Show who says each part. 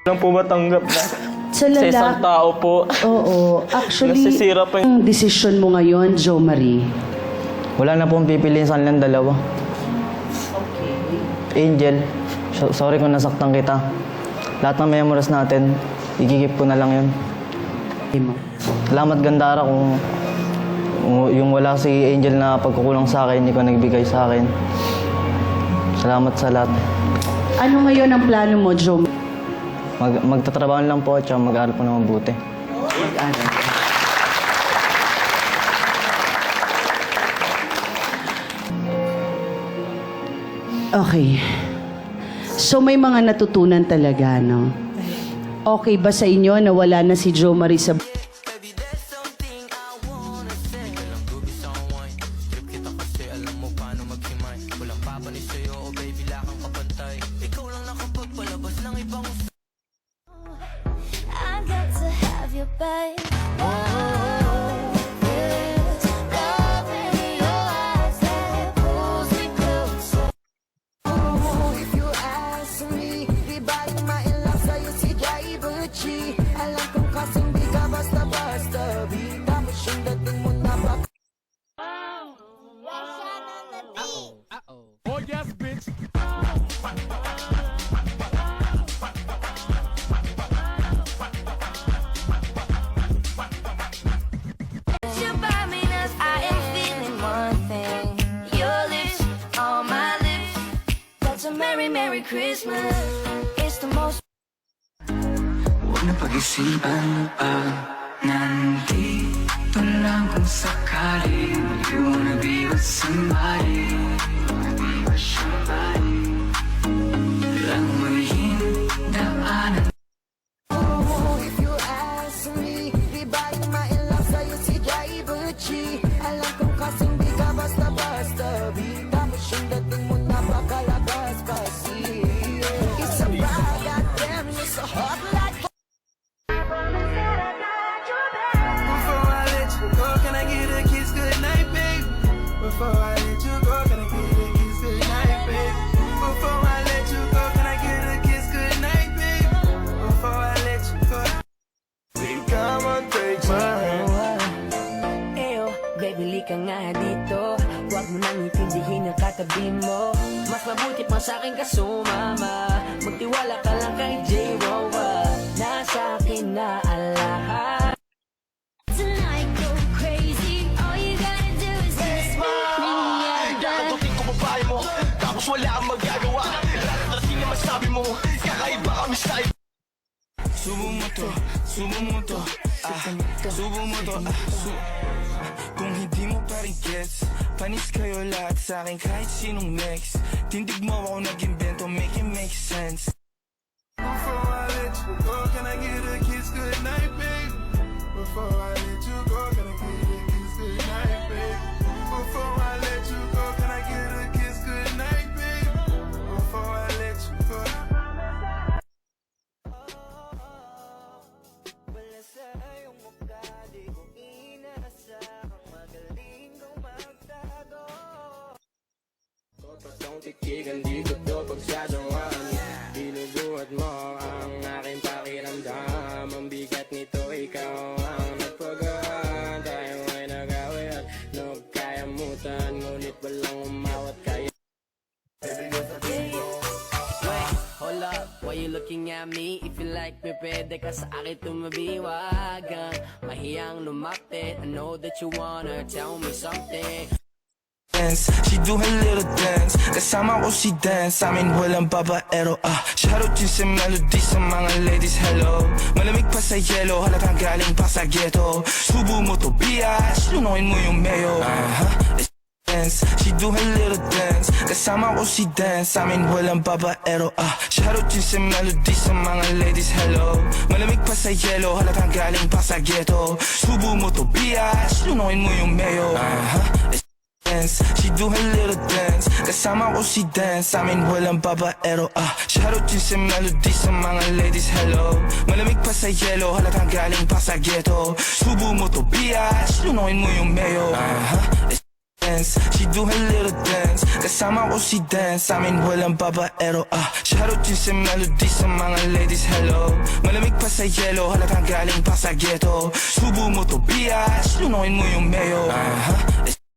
Speaker 1: Lang po matanggap na
Speaker 2: Sa
Speaker 1: sa isang tao po.
Speaker 2: Oo. Actually,
Speaker 1: Nasisira pa
Speaker 2: ang desisyon mo ngayon, Jo Marie?
Speaker 3: Wala na pong pipiliin sa kanilang dalawa. Angel, sorry kung nasaktan kita. Lahat ng memories natin, igigip ko na lang yun. Salamat Gandara kung yung wala si Angel na pagkukulang sa akin, hindi ko nagbigay sa akin. Salamat sa lahat.
Speaker 2: Ano ngayon ang plano mo, Jo?
Speaker 3: Magtatrabaho lang po at mag-aaral po na mabuti.
Speaker 2: Mag-aral. Okay. So may mga natutunan talaga, no? Okay ba sa inyo na wala na si Jo Marie sa...
Speaker 4: I got to have you, babe. Yes, love in your eyes that pulls me closer.
Speaker 5: If you ask me, di ba yung ma-inlove sa'yo si Jai Bucci? Alam kong kasing di ka basta-basta, di tapos yung dating mo na ba?
Speaker 6: Oh yes, bitch.
Speaker 4: You by me, 'cause I am feeling one thing. Your lips on my lips. That's a merry, merry Christmas. It's the most.
Speaker 7: Huwag na pag-isipan mo pa. Nandito lang kung sakali. You wanna be with somebody. Lang mo yung daanan.
Speaker 5: If you ask me, di ba yung ma-inlove sa'yo si Jai Bucci? Alam kong kasing di ka basta-basta, di tapos yung dating mo na bakalabas kasi it's a ride, goddamn, it's a hot light.
Speaker 7: Before I let you go, can I get a kiss goodnight, babe? Before I let you go, can I get a kiss goodnight, babe? Before I let you go, can I get a kiss goodnight, babe? Before I let you go. Come on, take my hand.
Speaker 8: Eyo, baby, lika nga dito. Huwag mo nang itindihin ang katabi mo. Mas mabuti pa sa'kin ka sumama. Magtiwala ka lang kay J-Rowa. Nasa akin na ang lahat.
Speaker 4: Tonight go crazy. All you gotta do is just make me
Speaker 6: Kakagutin ko babae mo, tapos wala kang magagawa. Darating na masabi mo, kakaiba kami sa iba.
Speaker 7: Subo mo to, subo mo to, subo mo to, Kung hindi mo pa rin gets, panis kayo lahat sa'kin kahit sinong next. Tindig mo ako nag-invento, make it make sense. Before I let you go, can I get a kiss goodnight, babe? Before I let you go, can I get a kiss goodnight, babe? Before I let you go, can I get a kiss goodnight, babe? Before I let you go.
Speaker 8: Wala sa iyong mukha, di ko inasahang magaling kong magtago.
Speaker 1: Patong tikigan, di ko to pagsasawan. Binubuhat mo ang aking pakiramdam. Ang bigat nito, ikaw ang nagpagaan. Tayo ay nagawi at nagkayamutan. Ngunit walang umawat kaya.
Speaker 8: Hold up, why you looking at me? If you like me, pwede ka sa akin tumabiwagan. Mahiyang lumapit, I know that you wanna tell me something.
Speaker 7: She do her little dance, kasama ko si dance. Sa amin walang babaero, shoutout yun sa melody sa mga ladies, hello. Malamig pa sa yelo, halatang galing pa sa ghetto. Subo mo to bias, lunuin mo yung mayo. She do her little dance, kasama ko si dance. Sa amin walang babaero, shoutout yun sa melody sa mga ladies, hello. Malamig pa sa yelo, halatang galing pa sa ghetto. Subo mo to bias, lunuin mo yung mayo. She do her little dance, kasama ko si dance. Sa amin walang babaero, shoutout yun sa melody sa mga ladies, hello. Malamig pa sa yelo, halatang galing pa sa ghetto. Subo mo to bias, lunuin mo yung mayo. She do her little dance Kasama ko si dance Sa amin walang babaero Shoutout din sa melody Sa mga ladies hello Malamig pa sa yelo Halagang galing pa sa ghetto Subo mo to bias Lunukin mo yung mayo